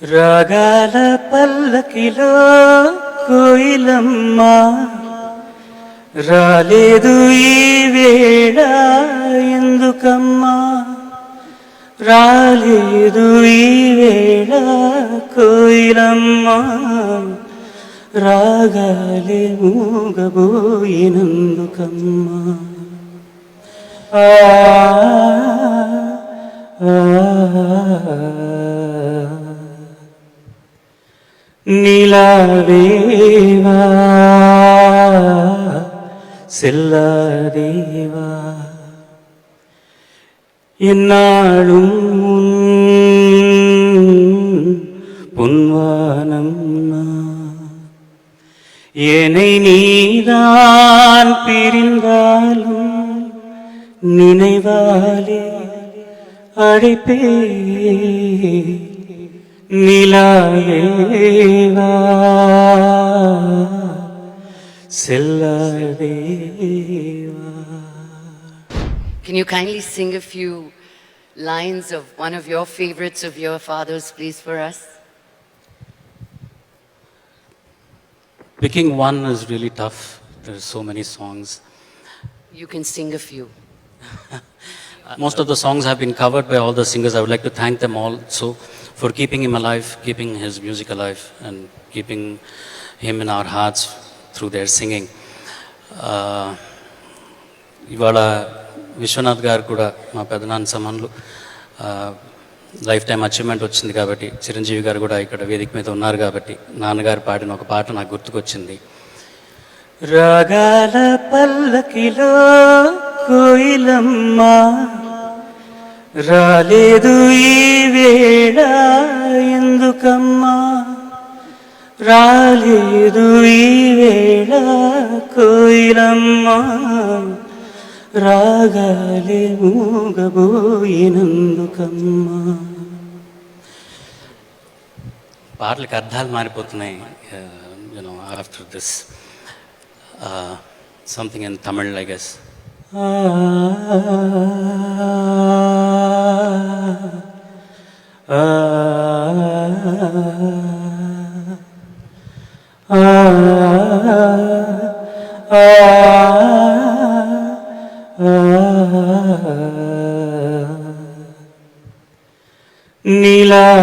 రాగాల పల్లకిలో కోయిలమ్మ రాలేదు ఈ వేళ ఎందుకమ్మా రాలేదు ఈ వేళ కోయిలమ్మ రాగాలే మూగబోయినందుకమ్మా ఆ నీలావేవా செல்லாதேவா என்னாலும் பொன்வானம் என்னை நீதான் பிரிந்தாலும் நினைவாலே அழைப்பே நிலாவேவா செல்லாதேவா. Can you kindly sing a few lines of one of your favorites of your father's, please, for us? Picking one is really tough. There are so many songs. You can sing a few. Most of the songs have been covered by all the singers. I would like to thank them all so for keeping him alive, keeping his music alive, and keeping him in our hearts through their singing. ఇవాళ విశ్వనాథ్ గారు కూడా మా పెదనాన్న సమానులు life time achievement వచ్చింది కాబట్టి చిరంజీవి గారు కూడా ఇక్కడ వేదిక మీద ఉన్నారు కాబట్టి నాన్నగారు పాడిన ఒక పాట నాకు గుర్తుకొచ్చింది. రాగాల పల్లకిలో కోయిలమ్మ రాలేదు ఈ వేళ ఎందుకమ్మా రాలేదు ఈ వేళ కోయిలమ్మ రాగాలే మూగబోయినందుకమ్మా. పాటలకు అర్థాలు మారిపోతున్నాయి. You know after this something in Tamil I guess.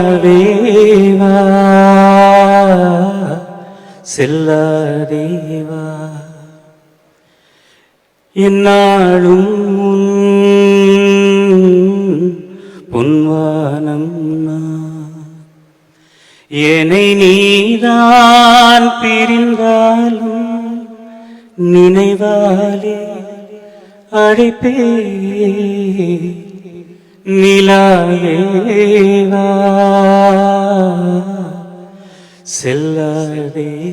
నీలావేవా செல்லாதேவா என்னாலும் பொன்வானம் என்னை நீதான் பிரிந்தாலும் நினைவாலே அழைப்பே நிலாவேவா செல்லாதேவா.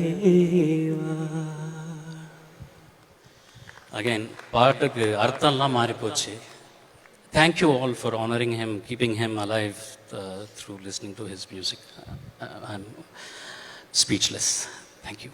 Again, பாட்டுக்கு அர்த்தம்லாம் மாறிப்போச்சு. Thank you all for honoring him, keeping him alive through listening to his music. I'm speechless. Thank you.